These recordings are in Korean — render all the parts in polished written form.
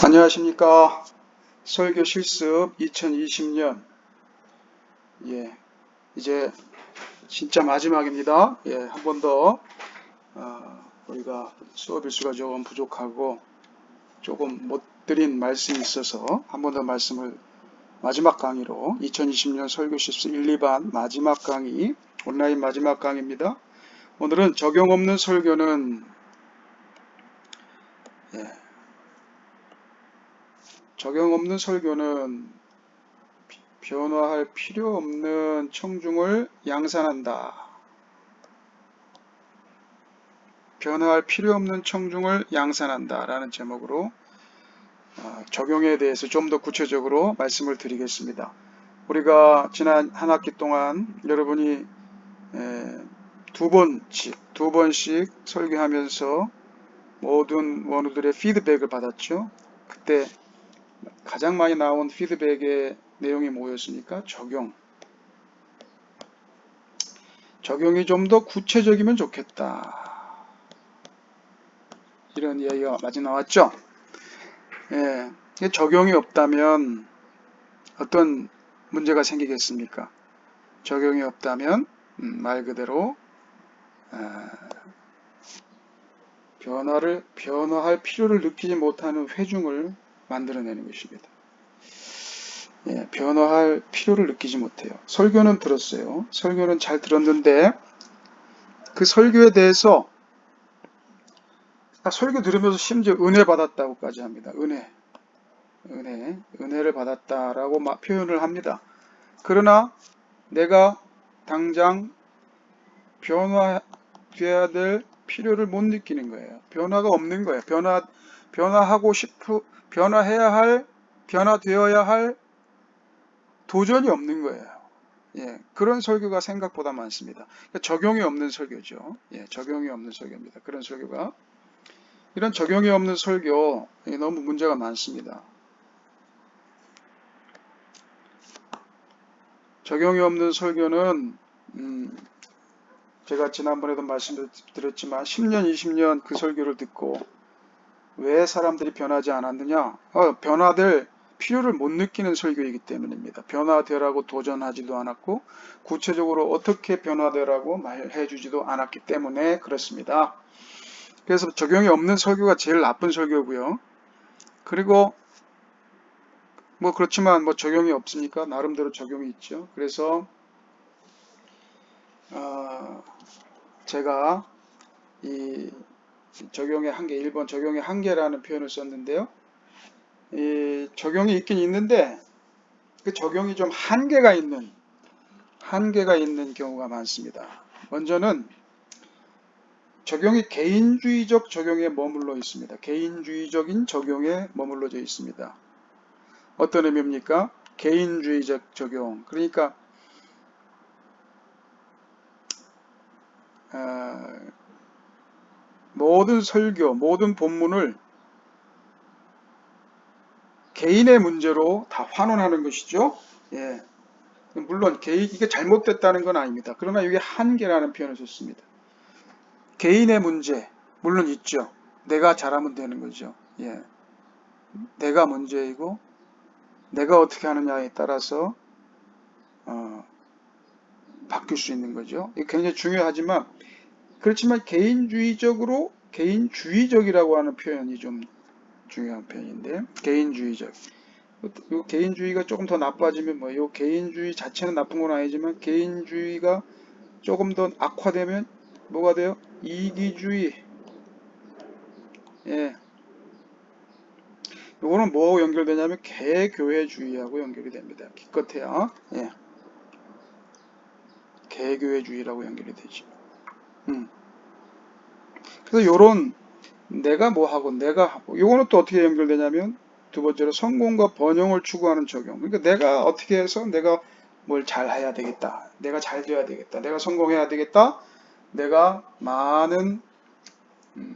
안녕하십니까. 설교 실습 2020년. 이제 진짜 마지막입니다. 한 번 더, 우리가 수업 일수가 조금 부족하고 조금 못 드린 말씀이 있어서 한 번 더 말씀을 마지막 강의로 2020년 설교 실습 1, 2반 마지막 강의, 온라인 마지막 강의입니다. 오늘은 적용 없는 설교는 적용 없는 설교는 변화할 필요 없는 청중을 양산한다. 변화할 필요 없는 청중을 양산한다 라는 제목으로 적용에 대해서 좀 더 구체적으로 말씀을 드리겠습니다. 우리가 지난 한 학기 동안 여러분이 두 번씩 설교하면서 모든 원우들의 피드백을 받았죠. 그때 가장 많이 나온 피드백의 내용이 뭐였습니까? 적용이 좀 더 구체적이면 좋겠다. 이런 이야기가 많이 나왔죠. 적용이 없다면 어떤 문제가 생기겠습니까? 적용이 없다면 말 그대로 변화할 필요를 느끼지 못하는 회중을 만들어내는 것입니다. 변화할 필요를 느끼지 못해요. 설교는 들었어요. 설교는 잘 들었는데 그 설교에 대해서 설교 들으면서 심지어 은혜 받았다고까지 합니다. 은혜를 받았다라고 표현을 합니다. 그러나 내가 당장 변화돼야 될 필요를 못 느끼는 거예요. 변화가 없는 거예요. 변화되어야 할 도전이 없는 거예요. 그런 설교가 생각보다 많습니다. 그러니까 적용이 없는 설교죠. 적용이 없는 설교입니다. 그런 설교가. 이런 적용이 없는 설교, 너무 문제가 많습니다. 적용이 없는 설교는, 제가 지난번에도 말씀드렸지만 10년, 20년 그 설교를 듣고 왜 사람들이 변하지 않았느냐? 변화될 필요를 못 느끼는 설교이기 때문입니다. 변화되라고 도전하지도 않았고 구체적으로 어떻게 변화되라고 말해주지도 않았기 때문에 그렇습니다. 그래서 적용이 없는 설교가 제일 나쁜 설교고요. 그리고 그렇지만 적용이 없으니까 나름대로 적용이 있죠. 그래서 제가 이 적용의 한계, 1번 적용의 한계라는 표현을 썼는데요. 이 적용이 있긴 있는데 그 적용이 좀 한계가 있는 경우가 많습니다. 먼저는 적용이 개인주의적 적용에 머물러 있습니다. 개인주의적인 적용에 머물러져 있습니다. 어떤 의미입니까? 개인주의적 적용. 그러니까 모든 설교, 모든 본문을 개인의 문제로 다 환원하는 것이죠. 물론 이게 잘못됐다는 건 아닙니다. 그러나 이게 한계라는 표현을 썼습니다. 개인의 문제 물론 있죠. 내가 잘하면 되는 거죠. 내가 문제이고 내가 어떻게 하느냐에 따라서 바뀔 수 있는 거죠. 이게 굉장히 중요하지만 그렇지만 개인주의적이라고 하는 표현이 좀 중요한 표현인데 개인주의적. 이 개인주의가 조금 더 나빠지면 이 개인주의 자체는 나쁜 건 아니지만 개인주의가 조금 더 악화되면 뭐가 돼요? 이기주의. 이거는 뭐하고 연결되냐면 개교회주의하고 연결이 됩니다. 기껏해야 개교회주의라고 연결이 되죠. 그래서 요런 내가 뭐하고 요거는 또 어떻게 연결되냐면 두 번째로 성공과 번영을 추구하는 적용. 그러니까 내가 어떻게 해서 내가 뭘 잘해야 되겠다. 내가 잘 돼야 되겠다. 내가 성공해야 되겠다. 내가 많은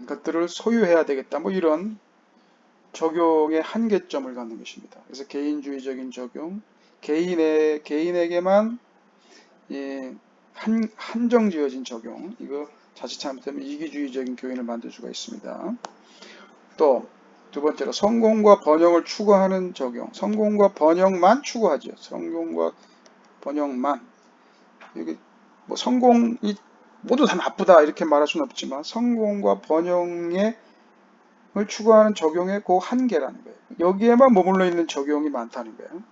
것들을 소유해야 되겠다. 이런 적용의 한계점을 갖는 것입니다. 그래서 개인주의적인 적용, 개인에게만 한정지어진 적용, 이거 자칫 잘못하면 이기주의적인 교인을 만들 수가 있습니다. 또 두 번째로 성공과 번영을 추구하는 적용. 성공과 번영만 추구하죠. 성공과 번영만. 이게 뭐 성공이 모두 다 나쁘다 이렇게 말할 수는 없지만 성공과 번영을 추구하는 적용의 그 한계라는 거예요. 여기에만 머물러 있는 적용이 많다는 거예요.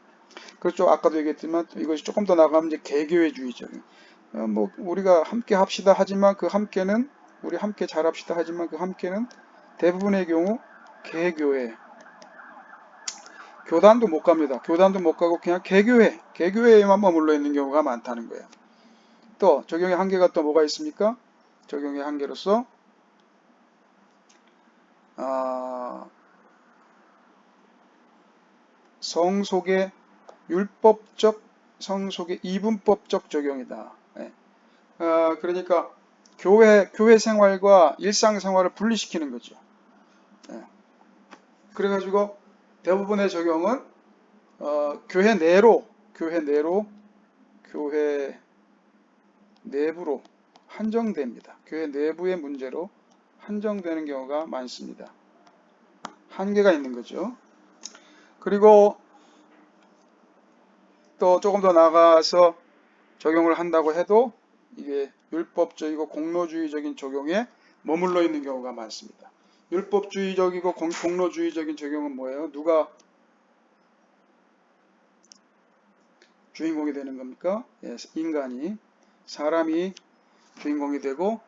그렇죠. 아까도 얘기했지만 이것이 조금 더 나가면 이제 개교회주의적인. 뭐 우리가 함께 합시다 하지만 그 함께는 우리 함께 잘합시다 하지만 그 함께는 대부분의 경우 개교회, 교단도 못 갑니다. 교단도 못 가고 그냥 개교회에만 머물러 있는 경우가 많다는 거예요. 또 적용의 한계가 또 뭐가 있습니까? 적용의 한계로서 성속의 율법적 성속의 이분법적 적용이다. 예. 그러니까 교회 생활과 일상 생활을 분리시키는 거죠. 예. 그래가지고 대부분의 적용은 교회 내부로 한정됩니다. 교회 내부의 문제로 한정되는 경우가 많습니다. 한계가 있는 거죠. 그리고 또 조금 더 나아가서 적용을 한다고 해도 이게 율법적이고 공로주의적인 적용에 머물러 있는 경우가 많습니다. 율법주의적이고 공로주의적인 적용은 뭐예요? 누가 주인공이 되는 겁니까? 예, 인간이, 사람이 주인공이 되고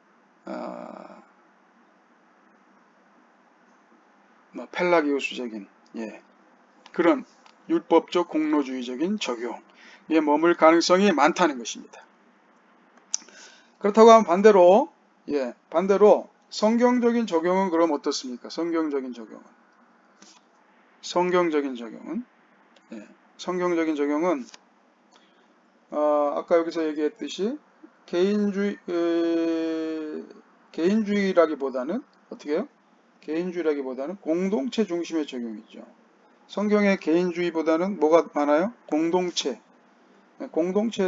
펠라기우스적인 그런 율법적 공로주의적인 적용에 머물 가능성이 많다는 것입니다. 그렇다고 하면 반대로 성경적인 적용은 그럼 어떻습니까? 성경적인 적용은 아까 여기서 얘기했듯이 개인주의라기보다는 어떻게 해요? 개인주의라기보다는 공동체 중심의 적용이죠. 성경의 개인주의보다는 뭐가 많아요? 공동체에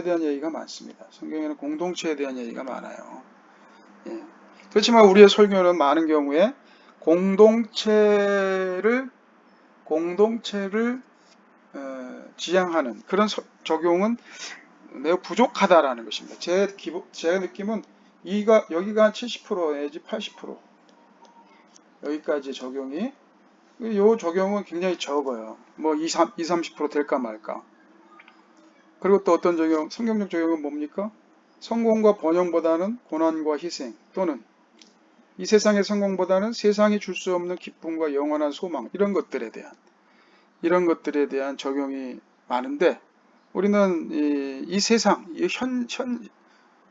대한 얘기가 많습니다. 성경에는 공동체에 대한 얘기가 많아요. 예. 그렇지만 우리의 설교는 많은 경우에 공동체를 지향하는 그런 적용은 매우 부족하다라는 것입니다. 제 느낌은 여기가 한 70% 내지 80% 여기까지 적용이 이 적용은 굉장히 적어요. 뭐 30% 될까 말까. 그리고 또 어떤 적용, 성경적 적용은 뭡니까? 성공과 번영보다는 고난과 희생 또는 이 세상의 성공보다는 세상이 줄 수 없는 기쁨과 영원한 소망 이런 것들에 대한 적용이 많은데 우리는 이 세상,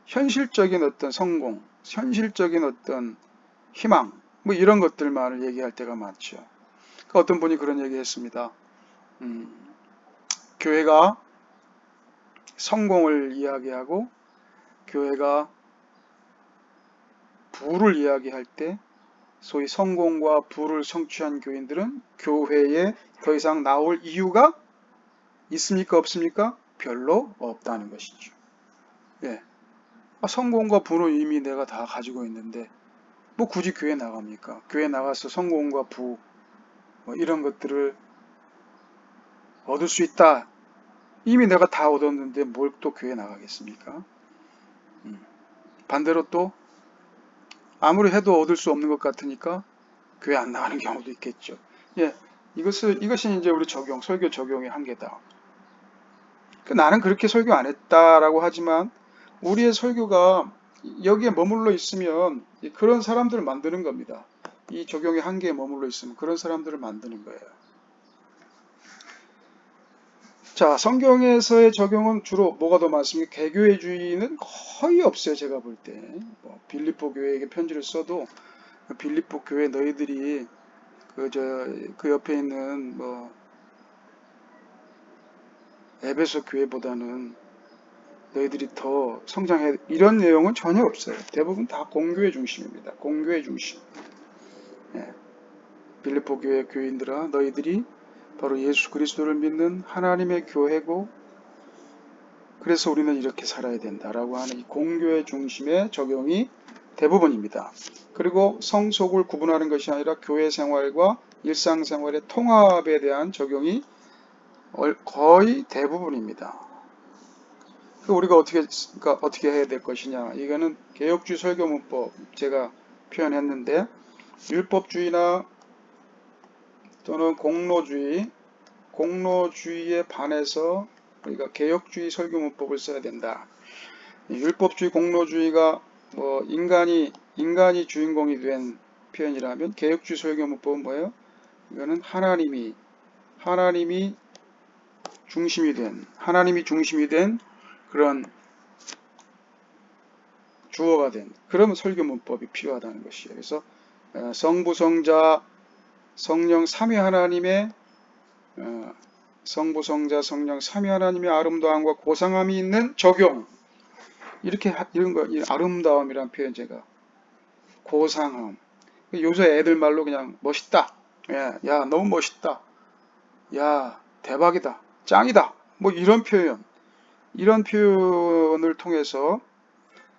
현실적인 어떤 성공, 현실적인 어떤 희망 뭐 이런 것들만을 얘기할 때가 많죠. 그러니까 어떤 분이 그런 얘기했습니다. 교회가 성공을 이야기하고 교회가 부를 이야기할 때 소위 성공과 부를 성취한 교인들은 교회에 더 이상 나올 이유가 있습니까? 없습니까? 별로 없다는 것이죠. 예. 성공과 부는 이미 내가 다 가지고 있는데 뭐 굳이 교회 나갑니까? 교회 나가서 성공과 부 뭐 이런 것들을 얻을 수 있다. 이미 내가 다 얻었는데 뭘 또 교회 나가겠습니까? 반대로 또 아무리 해도 얻을 수 없는 것 같으니까 교회 안 나가는 경우도 있겠죠. 예, 이것이 이제 우리 설교 적용의 한계다. 나는 그렇게 설교 안 했다라고 하지만 우리의 설교가 여기에 머물러 있으면 그런 사람들을 만드는 겁니다. 이 적용의 한계에 머물러 있으면 그런 사람들을 만드는 거예요. 자, 성경에서의 적용은 주로 뭐가 더 많습니까? 개교회주의는 거의 없어요. 제가 볼 때. 빌립보 교회에게 편지를 써도 빌립보 교회 너희들이 그 옆에 있는 에베소 교회보다는 너희들이 더 성장해 이런 내용은 전혀 없어요. 대부분 다 공교회 중심입니다. 공교회 중심. 예. 빌립보 교회 교인들아 너희들이 바로 예수 그리스도를 믿는 하나님의 교회고 그래서 우리는 이렇게 살아야 된다라고 하는 이 공교회 중심의 적용이 대부분입니다. 그리고 성속을 구분하는 것이 아니라 교회 생활과 일상생활의 통합에 대한 적용이 거의 대부분입니다. 우리가 어떻게 해야 될 것이냐. 이거는 개혁주의 설교문법 제가 표현했는데, 율법주의나 또는 공로주의에 반해서 우리가 개혁주의 설교문법을 써야 된다. 율법주의, 공로주의가 뭐 인간이 주인공이 된 표현이라면, 개혁주의 설교문법은 뭐예요? 이거는 하나님이 하나님이 중심이 된 그런 주어가 된 그런 설교문법이 필요하다는 것이에요. 그래서 성부, 성자, 성령 삼위 하나님의 성부, 성자, 성령 삼위 하나님의 아름다움과 고상함이 있는 적용. 이런 거, 이 아름다움이란 표현 제가 고상함. 요새 애들 말로 그냥 멋있다. 야, 너무 멋있다. 야, 대박이다. 짱이다. 뭐 이런 표현을 통해서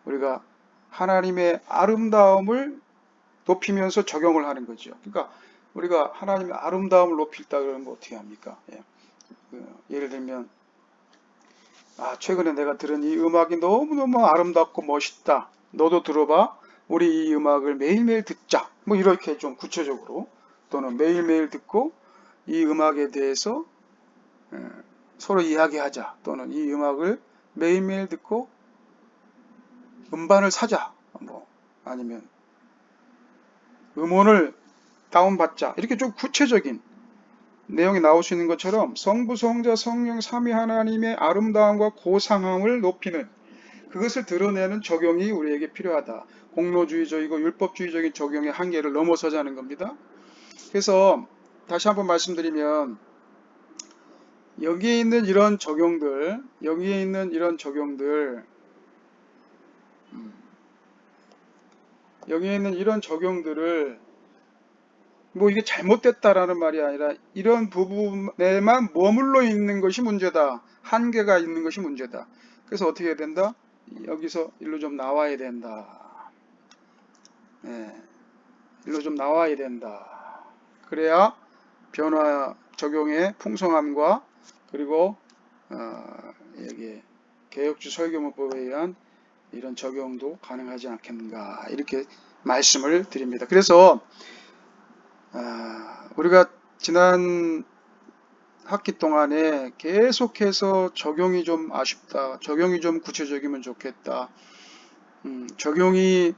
우리가 하나님의 아름다움을 높이면서 적용을 하는 거죠. 그러니까 우리가 하나님의 아름다움을 높일다 그러면 어떻게 합니까? 예를 들면 최근에 내가 들은 이 음악이 너무너무 아름답고 멋있다. 너도 들어봐. 우리 이 음악을 매일매일 듣자. 뭐 이렇게 좀 구체적으로, 또는 매일매일 듣고 이 음악에 대해서 서로 이야기하자. 또는 이 음악을 매일매일 듣고 음반을 사자. 뭐 아니면 음원을 다운받자. 이렇게 좀 구체적인 내용이 나올 수 있는 것처럼 성부, 성자, 성령 삼위 하나님의 아름다움과 고상함을 높이는, 그것을 드러내는 적용이 우리에게 필요하다. 공로주의적이고 율법주의적인 적용의 한계를 넘어서자는 겁니다. 그래서 다시 한번 말씀드리면, 여기에 있는 이런 적용들 뭐 이게 잘못됐다라는 말이 아니라, 이런 부분에만 머물러 있는 것이 문제다. 한계가 있는 것이 문제다. 그래서 어떻게 해야 된다? 여기서 일로 좀 나와야 된다. 일로 좀 나와야 된다. 그래야 변화 적용의 풍성함과, 그리고 여기 개혁주 설교문법에 의한 이런 적용도 가능하지 않겠는가, 이렇게 말씀을 드립니다. 그래서 우리가 지난 학기 동안에 계속해서 적용이 좀 아쉽다, 적용이 좀 구체적이면 좋겠다, 적용이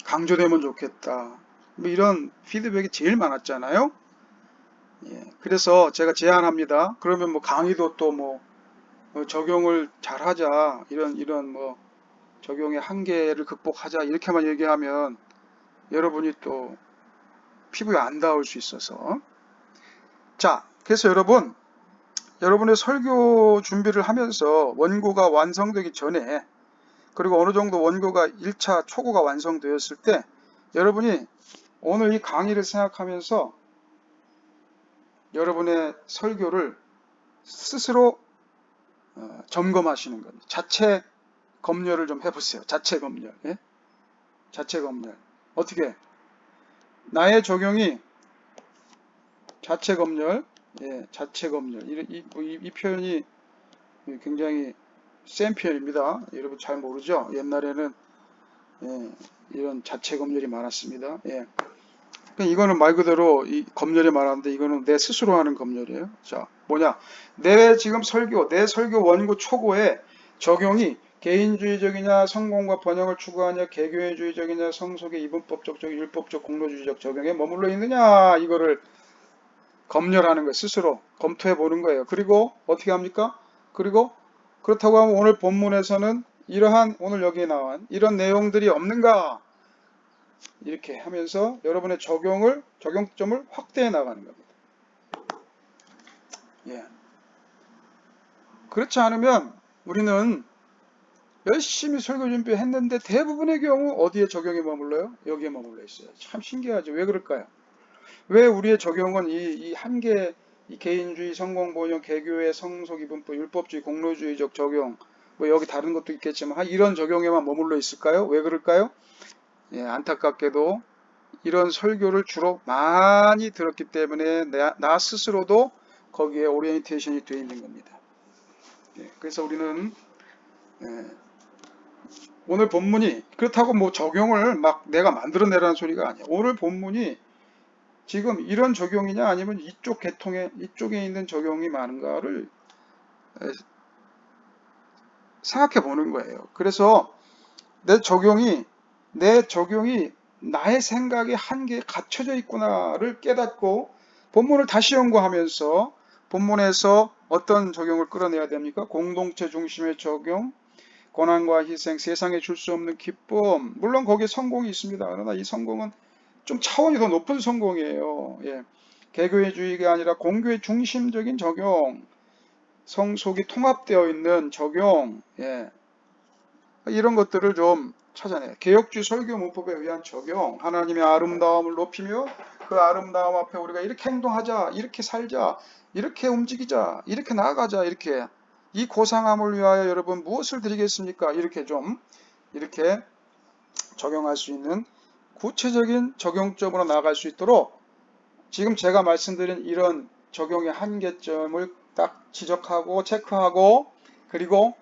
강조되면 좋겠다, 뭐 이런 피드백이 제일 많았잖아요. 그래서 제가 제안합니다. 그러면 뭐 강의도 또 뭐 적용을 잘하자, 이런 뭐 적용의 한계를 극복하자, 이렇게만 얘기하면 여러분이 또 피부에 안 닿을 수 있어서. 자, 그래서 여러분의 설교 준비를 하면서 원고가 완성되기 전에, 그리고 어느 정도 원고가 1차 초고가 완성되었을 때, 여러분이 오늘 이 강의를 생각하면서 여러분의 설교를 스스로 점검하시는 겁니다. 자체 검열을 좀 해보세요. 자체 검열. 자체 검열. 어떻게? 나의 적용이 자체 검열. 자체 검열. 이 표현이 굉장히 센 표현입니다. 여러분 잘 모르죠? 옛날에는 이런 자체 검열이 많았습니다. 이거는 말 그대로 이 검열이 말하는데, 이거는 내 스스로 하는 검열이에요. 자, 뭐냐? 내 설교 원고 초고에 적용이 개인주의적이냐, 성공과 번영을 추구하냐, 개교회주의적이냐, 성속의 이분법적, 율법적, 공로주의적 적용에 머물러 있느냐, 이거를 검열하는 거예요. 스스로 검토해 보는 거예요. 그리고 어떻게 합니까? 그리고 그렇다고 하면 오늘 본문에서는 오늘 여기에 나온 이런 내용들이 없는가? 이렇게 하면서 여러분의 적용점을 확대해 나가는 겁니다. 그렇지 않으면 우리는 열심히 설교 준비했는데 대부분의 경우 어디에 적용이 머물러요? 여기에 머물러 있어요. 참 신기하죠. 왜 그럴까요? 왜 우리의 적용은 이 한계, 이 개인주의, 성공번영, 개교의 성속 이분법, 율법주의, 공로주의적 적용, 뭐 여기 다른 것도 있겠지만 이런 적용에만 머물러 있을까요? 왜 그럴까요? 안타깝게도 이런 설교를 주로 많이 들었기 때문에 나 스스로도 거기에 오리엔테이션이 되어 있는 겁니다. 그래서 우리는 오늘 본문이 그렇다고 뭐 적용을 막 내가 만들어내라는 소리가 아니야. 오늘 본문이 지금 이런 적용이냐 아니면 이쪽 계통에 이쪽에 있는 적용이 많은가를 생각해 보는 거예요. 그래서 내 적용이 나의 생각의 한계에 갇혀져 있구나를 깨닫고 본문을 다시 연구하면서 본문에서 어떤 적용을 끌어내야 됩니까? 공동체 중심의 적용, 고난과 희생, 세상에 줄 수 없는 기쁨. 물론 거기에 성공이 있습니다. 그러나 이 성공은 좀 차원이 더 높은 성공이에요. 예. 개교회주의가 아니라 공교회 중심적인 적용, 성속이 통합되어 있는 적용, 예. 이런 것들을 좀 찾아내요. 개혁주의 설교 문법에 의한 적용, 하나님의 아름다움을 높이며 그 아름다움 앞에 우리가 이렇게 행동하자, 이렇게 살자, 이렇게 움직이자, 이렇게 나아가자, 이렇게 이 고상함을 위하여 여러분 무엇을 드리겠습니까? 이렇게 좀 이렇게 적용할 수 있는 구체적인 적용점으로 나아갈 수 있도록 지금 제가 말씀드린 이런 적용의 한계점을 딱 지적하고 체크하고 그리고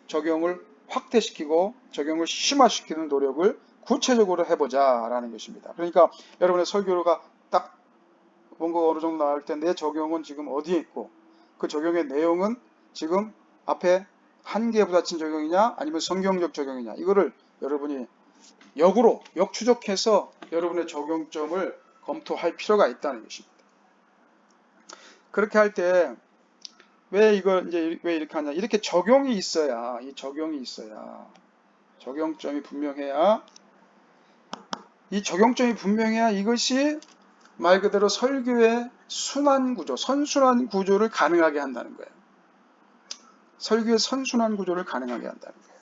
적용을 확대시키고 적용을 심화시키는 노력을 구체적으로 해보자 라는 것입니다. 그러니까 여러분의 설교가 딱 뭔가 어느 정도 나올 때 내 적용은 지금 어디에 있고 그 적용의 내용은 지금 앞에 한계에 부딪힌 적용이냐 아니면 성경적 적용이냐 이거를 여러분이 역추적해서 여러분의 적용점을 검토할 필요가 있다는 것입니다. 그렇게 할 때 왜 이렇게 하냐? 이렇게 적용이 있어야 적용점이 분명해야 이것이 말 그대로 설교의 순환 구조, 선순환 구조를 가능하게 한다는 거예요. 설교의 선순환 구조를 가능하게 한다는 거예요.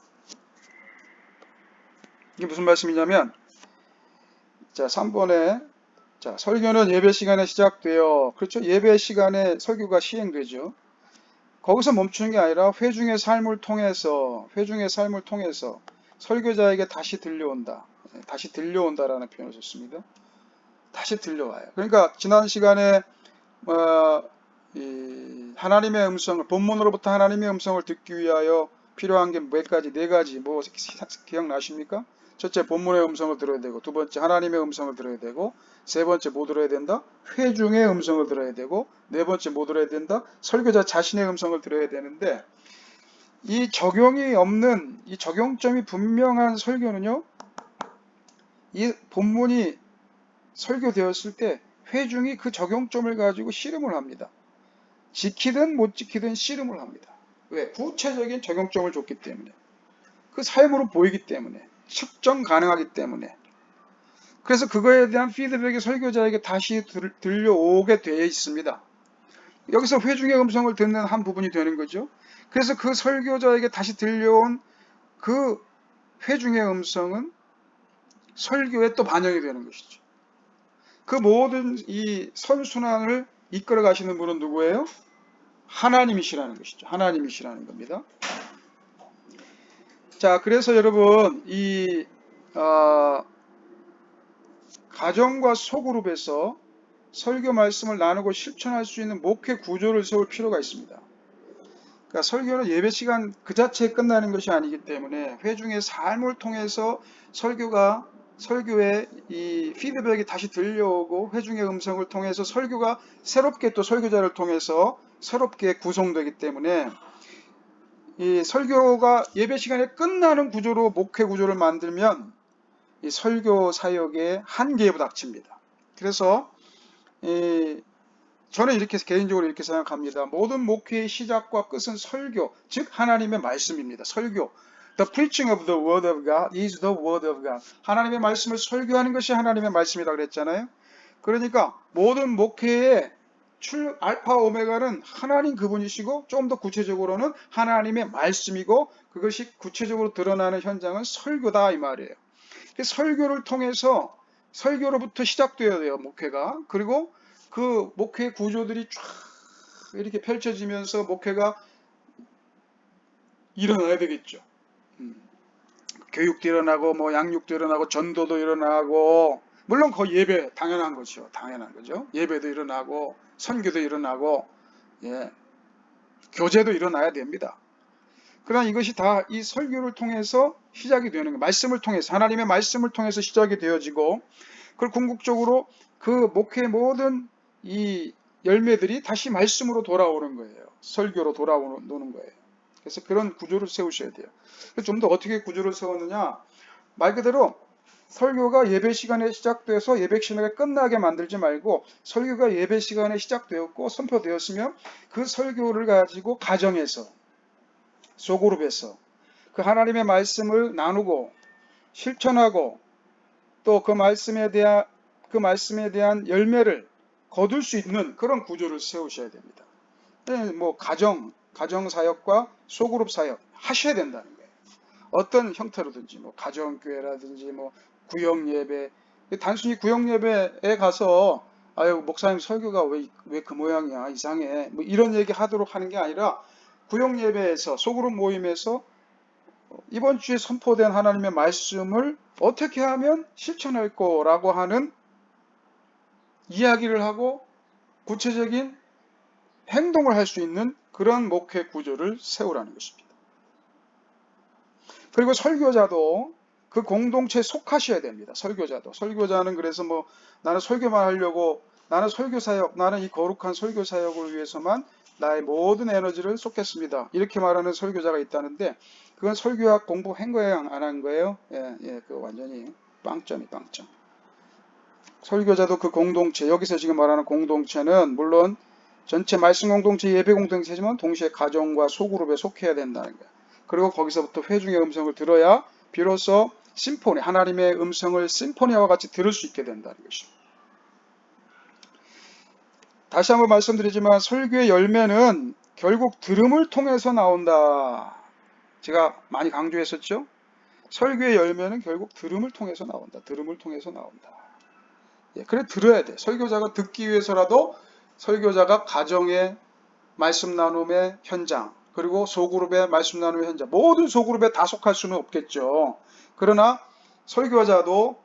이게 무슨 말씀이냐면 자, 3번에 자, 설교는 예배 시간에 시작되어 그렇죠? 예배 시간에 설교가 시행되죠. 거기서 멈추는 게 아니라 회중의 삶을 통해서 설교자에게 다시 들려온다. 다시 들려온다라는 표현을 썼습니다. 다시 들려와요. 그러니까 지난 시간에 하나님의 음성을 본문으로부터 하나님의 음성을 듣기 위하여 필요한 게 몇 가지, 네 가지 뭐 기억나십니까? 첫째 본문의 음성을 들어야 되고 두 번째 하나님의 음성을 들어야 되고 세 번째 뭐 들어야 된다? 회중의 음성을 들어야 되고 네 번째 뭐 들어야 된다? 설교자 자신의 음성을 들어야 되는데 이 적용이 없는 이 적용점이 분명한 설교는요. 이 본문이 설교되었을 때 회중이 그 적용점을 가지고 씨름을 합니다. 지키든 못 지키든 씨름을 합니다. 왜? 구체적인 적용점을 줬기 때문에. 그 삶으로 보이기 때문에. 측정 가능하기 때문에. 그래서 그거에 대한 피드백이 설교자에게 다시 들려오게 되어 있습니다. 여기서 회중의 음성을 듣는 한 부분이 되는 거죠. 그래서 그 설교자에게 다시 들려온 그 회중의 음성은 설교에 또 반영이 되는 것이죠. 그 모든 이 선순환을 이끌어 가시는 분은 누구예요? 하나님이시라는 것이죠. 하나님이시라는 겁니다. 자, 그래서 여러분 가정과 소그룹에서 설교 말씀을 나누고 실천할 수 있는 목회 구조를 세울 필요가 있습니다. 그러니까 설교는 예배 시간 그 자체에 끝나는 것이 아니기 때문에 회중의 삶을 통해서 설교의 이 피드백이 다시 들려오고 회중의 음성을 통해서 설교가 새롭게 또 설교자를 통해서 새롭게 구성되기 때문에 이 설교가 예배 시간에 끝나는 구조로 목회 구조를 만들면 이 설교 사역의 한계에 부닥칩니다. 그래서 저는 개인적으로 이렇게 생각합니다. 모든 목회의 시작과 끝은 설교, 즉 하나님의 말씀입니다. 설교. The preaching of the word of God is the word of God. 하나님의 말씀을 설교하는 것이 하나님의 말씀이다 그랬잖아요. 그러니까 모든 목회의 알파 오메가는 하나님 그분이시고 조금 더 구체적으로는 하나님의 말씀이고 그것이 구체적으로 드러나는 현장은 설교다 이 말이에요. 설교를 통해서 설교로부터 시작되어야 돼요. 목회가. 그리고 그 목회 구조들이 쫙 이렇게 펼쳐지면서 목회가 일어나야 되겠죠. 교육도 일어나고 뭐 양육도 일어나고 전도도 일어나고 물론 그 예배 당연한 거죠. 당연한 거죠. 예배도 일어나고 선교도 일어나고 예, 교제도 일어나야 됩니다. 그러나 이것이 다 이 설교를 통해서 시작이 되는 거예요. 말씀을 통해서 하나님의 말씀을 통해서 시작이 되어지고 그리고 궁극적으로 그 목회의 모든 이 열매들이 다시 말씀으로 돌아오는 거예요. 설교로 돌아오는 거예요. 그래서 그런 구조를 세우셔야 돼요. 좀 더 어떻게 구조를 세웠느냐? 말 그대로 설교가 예배 시간에 시작돼서 예배 시간에 끝나게 만들지 말고 설교가 예배 시간에 시작되었고 선포되었으면 그 설교를 가지고 가정에서 소그룹에서 그 하나님의 말씀을 나누고 실천하고 또 그 말씀에 대한 열매를 거둘 수 있는 그런 구조를 세우셔야 됩니다. 뭐 가정 사역과 소그룹 사역 하셔야 된다는 거예요. 어떤 형태로든지 뭐 가정교회라든지 뭐 구역 예배, 단순히 구역 예배에 가서 아유 목사님 설교가 왜 그 모양이야 이상해 뭐 이런 얘기 하도록 하는 게 아니라 구역 예배에서 소그룹 모임에서 이번 주에 선포된 하나님의 말씀을 어떻게 하면 실천할 거라고 하는 이야기를 하고 구체적인 행동을 할 수 있는 그런 목회 구조를 세우라는 것입니다. 그리고 설교자도 그 공동체에 속하셔야 됩니다. 설교자는 그래서 뭐 나는 설교만 하려고 나는 설교사역, 나는 이 거룩한 설교사역을 위해서만 나의 모든 에너지를 쏟겠습니다. 이렇게 말하는 설교자가 있다는데 그건 설교학 공부한 거예요? 안 한 거예요? 그 완전히 빵점. 설교자도 그 공동체, 여기서 지금 말하는 공동체는 물론 전체 말씀 공동체, 예배 공동체지만 동시에 가정과 소그룹에 속해야 된다는 거예요. 그리고 거기서부터 회중의 음성을 들어야 비로소 심포니, 하나님의 음성을 심포니와 같이 들을 수 있게 된다는 것입니다. 다시 한번 말씀드리지만 설교의 열매는 결국 들음을 통해서 나온다. 제가 많이 강조했었죠. 설교의 열매는 결국 들음을 통해서 나온다. 그래 들어야 돼. 설교자가 듣기 위해서라도 설교자가 가정의 말씀 나눔의 현장 그리고 소그룹의 말씀 나눔의 현장 모든 소그룹에 다 속할 수는 없겠죠. 그러나 설교자도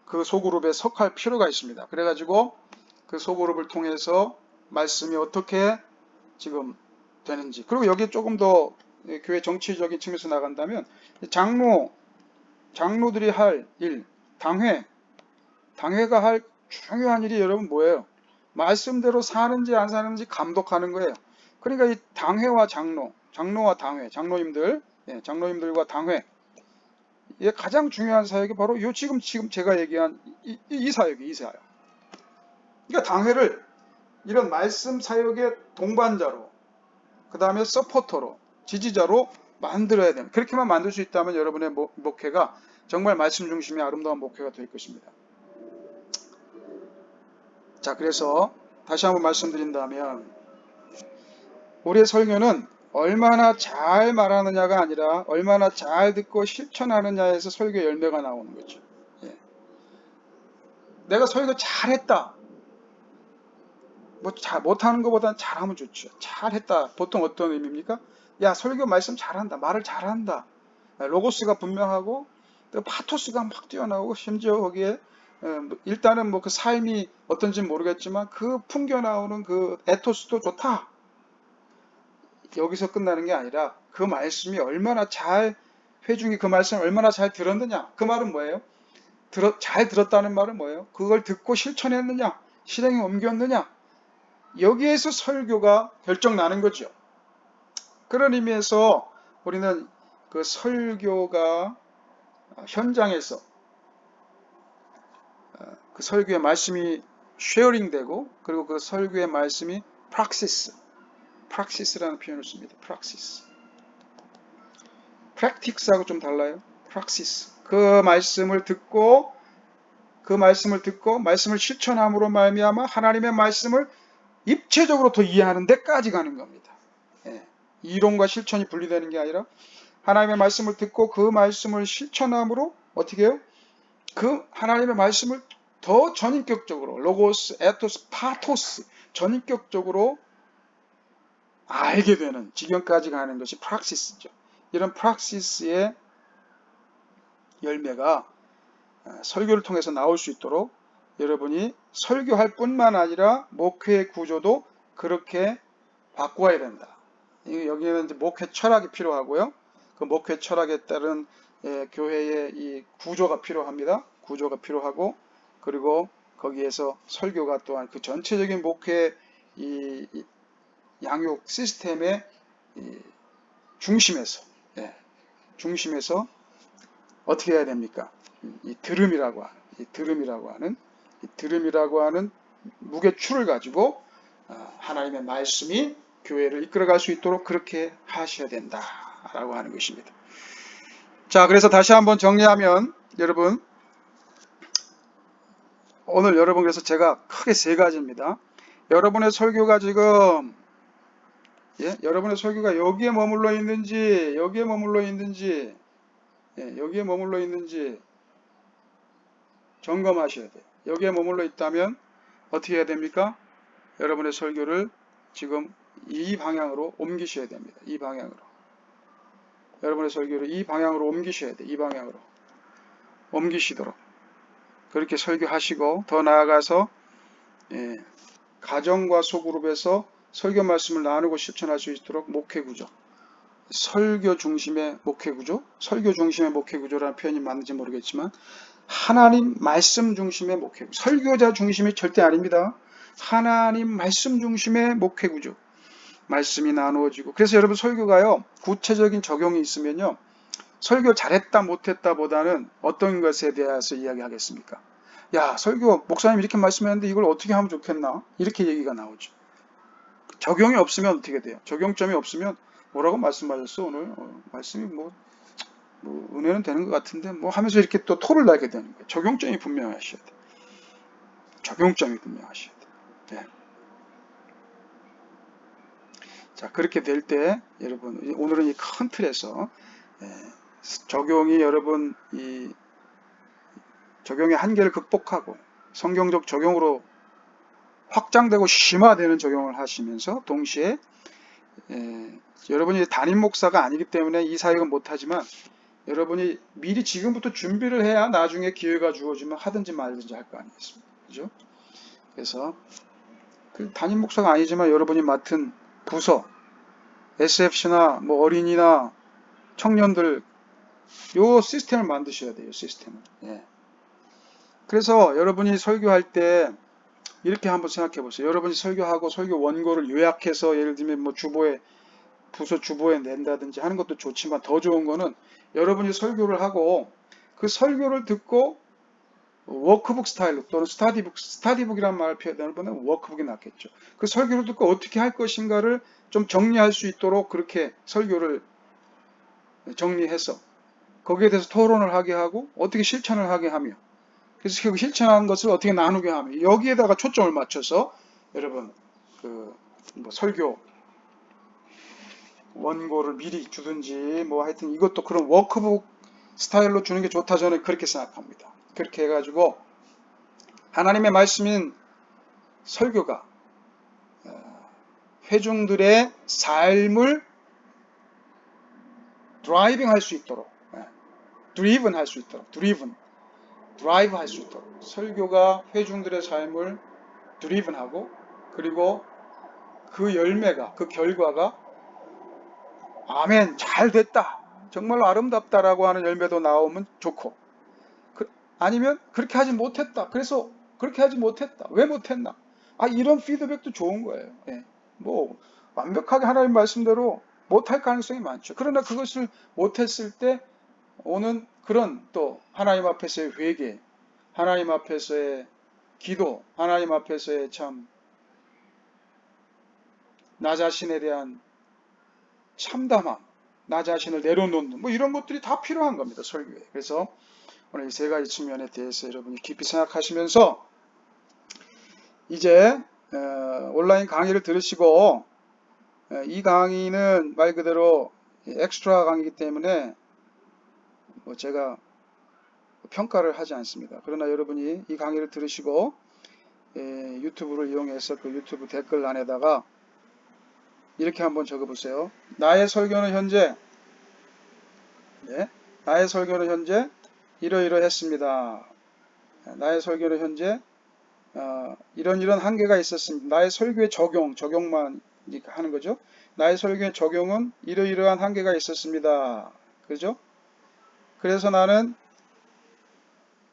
그 소그룹에 속할 필요가 있습니다. 그래가지고 그 소그룹을 통해서 말씀이 어떻게 지금 되는지 그리고 여기 조금 더 교회 정치적인 측면에서 나간다면 장로들이 할 일, 당회가 할 중요한 일이 여러분 뭐예요? 말씀대로 사는지 안 사는지 감독하는 거예요. 그러니까 이 당회와 장로와 당회, 장로님들과 당회, 이 가장 중요한 사역이 바로 요 지금 제가 얘기한 이 사역이 이 사역. 그러니까 당회를 이런 말씀 사역의 동반자로, 그 다음에 서포터로, 지지자로 만들어야 됩니다. 그렇게만 만들 수 있다면 여러분의 목회가 정말 말씀 중심의 아름다운 목회가 될 것입니다. 자, 그래서 다시 한번 말씀드린다면 우리의 설교는 얼마나 잘 말하느냐가 아니라 얼마나 잘 듣고 실천하느냐에서 설교 열매가 나오는 거죠. 내가 설교 잘했다. 못하는 것보다는 잘하면 좋죠. 잘했다. 보통 어떤 의미입니까? 야, 설교 말씀 잘한다. 말을 잘한다. 로고스가 분명하고 또 파토스가 막 뛰어나오고 심지어 거기에 일단은 뭐 그 삶이 어떤지는 모르겠지만 그 풍겨 나오는 그 에토스도 좋다. 여기서 끝나는 게 아니라 그 말씀이 얼마나 잘 회중이 그 말씀을 얼마나 잘 들었느냐. 그 말은 뭐예요? 잘 들었다는 말은 뭐예요? 그걸 듣고 실천했느냐? 실행에 옮겼느냐? 여기에서 설교가 결정나는 거죠. 그런 의미에서 우리는 그 설교가 현장에서 그 설교의 말씀이 쉐어링되고 그리고 그 설교의 말씀이 프락시스라는 표현을 씁니다. 프랙틱스하고 좀 달라요. 그 말씀을 듣고 말씀을 실천함으로 말미암아 하나님의 말씀을 입체적으로 더 이해하는 데까지 가는 겁니다. 이론과 실천이 분리되는 게 아니라 하나님의 말씀을 듣고 그 말씀을 실천함으로 어떻게 해요? 그 하나님의 말씀을 더 전인격적으로 로고스, 에토스, 파토스 전인격적으로 알게 되는 지경까지 가는 것이 프락시스죠. 이런 프락시스의 열매가 설교를 통해서 나올 수 있도록 여러분이 설교할 뿐만 아니라 목회 구조도 그렇게 바꾸어야 된다. 여기에는 이제 목회 철학이 필요하고요. 그 목회 철학에 따른 교회의 이 구조가 필요합니다. 구조가 필요하고, 그리고 거기에서 설교가 또한 그 전체적인 목회 이 양육 시스템의 중심에서 중심에서 어떻게 해야 됩니까? 이 들음이라고 하는 무게추를 가지고 하나님의 말씀이 교회를 이끌어갈 수 있도록 그렇게 하셔야 된다라고 하는 것입니다. 자, 그래서 다시 한번 정리하면 여러분, 오늘 여러분, 그래서 제가 크게 세 가지입니다. 여러분의 설교가 지금 여러분의 설교가 여기에 머물러 있는지 여기에 머물러 있는지 점검하셔야 돼요. 여기에 머물러 있다면 어떻게 해야 됩니까? 여러분의 설교를 지금 이 방향으로 옮기셔야 됩니다. 이 방향으로. 여러분의 설교를 이 방향으로 옮기셔야 돼요. 이 방향으로 옮기시도록 그렇게 설교하시고, 더 나아가서 가정과 소그룹에서 설교 말씀을 나누고 실천할 수 있도록 목회구조, 설교 중심의 목회구조, 설교 중심의 목회구조라는 표현이 맞는지 모르겠지만 하나님 말씀 중심의 목회구조, 설교자 중심이 절대 아닙니다. 하나님 말씀 중심의 목회구조, 말씀이 나누어지고, 그래서 여러분 설교가요, 구체적인 적용이 있으면요, 설교 잘했다 못했다 보다는 어떤 것에 대해서 이야기하겠습니까? 야, 설교 목사님 이렇게 말씀했는데 이걸 어떻게 하면 좋겠나? 이렇게 얘기가 나오죠. 적용이 없으면 어떻게 돼요? 적용점이 없으면 뭐라고 말씀하셨어 오늘? 말씀이 뭐 은혜는 되는 것 같은데 뭐 하면서 이렇게 또 토를 나게 되는 거예요. 적용점이 분명하셔야 돼요. 적용점이 분명하셔야 돼요. 네. 자, 그렇게 될 때 여러분, 오늘은 이 큰 틀에서 적용이 여러분 이 적용의 한계를 극복하고 성경적 적용으로 확장되고 심화되는 적용을 하시면서 동시에 여러분이 담임 목사가 아니기 때문에 이 사역은 못하지만 여러분이 미리 지금부터 준비를 해야 나중에 기회가 주어지면 하든지 말든지 할 거 아니겠습니까? 그죠? 그래서 그 담임 목사가 아니지만 여러분이 맡은 부서, SFC나 뭐 어린이나 청년들 요 시스템을 만드셔야 돼요. 시스템을. 그래서 여러분이 설교할 때 이렇게 한번 생각해 보세요. 여러분이 설교하고 설교 원고를 요약해서 예를 들면 뭐 주보에 부서 주보에 낸다든지 하는 것도 좋지만 더 좋은 거는 여러분이 설교를 하고 그 설교를 듣고 워크북 스타일로 또는 스타디북이라는 말을 표현하는 거는 워크북이 낫겠죠. 그 설교를 듣고 어떻게 할 것인가를 좀 정리할 수 있도록 그렇게 설교를 정리해서 거기에 대해서 토론을 하게 하고 어떻게 실천을 하게 하며, 그래서 그 실천하는 것을 어떻게 나누게 하며 여기에다가 초점을 맞춰서 여러분 뭐 설교 원고를 미리 주든지 뭐 하여튼 이것도 그런 워크북 스타일로 주는 게 좋다, 저는 그렇게 생각합니다. 그렇게 해가지고 하나님의 말씀인 설교가 회중들의 삶을 드라이빙 할 수 있도록, 드리븐 할 수 있도록, 드라이브 할 수 있도록 설교가 회중들의 삶을 드리븐하고, 그리고 그 열매가, 그 결과가 아멘 잘 됐다, 정말로 아름답다라고 하는 열매도 나오면 좋고, 아니면 그렇게 하지 못했다, 그래서 그렇게 하지 못했다, 왜 못했나, 이런 피드백도 좋은 거예요. 뭐 완벽하게 하나님 말씀대로 못할 가능성이 많죠. 그러나 그것을 못했을 때 오는 그런 또 하나님 앞에서의 회개, 하나님 앞에서의 기도, 하나님 앞에서의 참 나 자신에 대한 참담함, 나 자신을 내려놓는 뭐 이런 것들이 다 필요한 겁니다, 설교에. 그래서 오늘 이 세 가지 측면에 대해서 여러분이 깊이 생각하시면서 이제 온라인 강의를 들으시고, 이 강의는 말 그대로 엑스트라 강의이기 때문에 뭐 제가 평가를 하지 않습니다. 그러나 여러분이 이 강의를 들으시고 유튜브를 이용해서 그 유튜브 댓글란에다가 이렇게 한번 적어보세요. 나의 설교는 현재 이러이러했습니다. 나의 설교는 현재 이런 한계가 있었습니다. 나의 설교의 적용만 하는 거죠. 나의 설교의 적용은 이러이러한 한계가 있었습니다. 그죠? 그래서 나는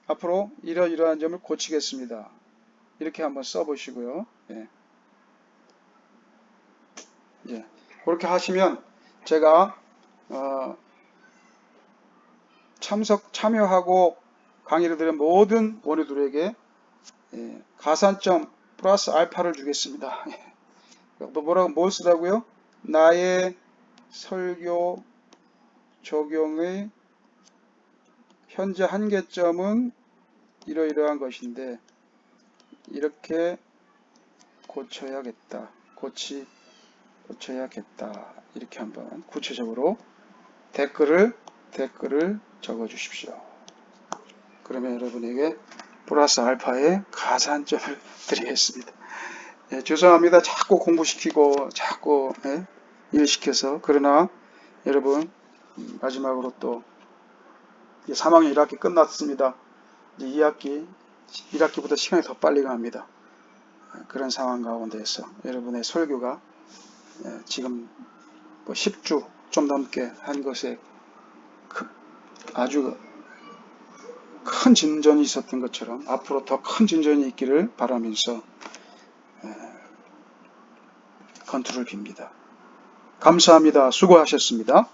앞으로 이러이러한 점을 고치겠습니다. 이렇게 한번 써보시고요. 예. 예. 그렇게 하시면 제가 참여하고 강의를 들은 모든 원우들에게 가산점 플러스 알파를 주겠습니다. 뭘 쓰라고요? 나의 설교 적용의 현재 한계점은 이러이러한 것인데 이렇게 고쳐야겠다. 고쳐야겠다. 이렇게 한번 구체적으로 댓글을 적어 주십시오. 그러면 여러분에게 플러스 알파의 가산점을 드리겠습니다. 예, 죄송합니다. 자꾸 공부시키고 자꾸 일시켜서. 그러나 여러분 마지막으로 또 3학년 1학기 끝났습니다. 이제 2학기 1학기보다 시간이 더 빨리 갑니다. 그런 상황 가운데서 여러분의 설교가 지금 10주 좀 넘게 한 것에 아주 큰 진전이 있었던 것처럼 앞으로 더 큰 진전이 있기를 바라면서 건투를 빕니다. 감사합니다. 수고하셨습니다.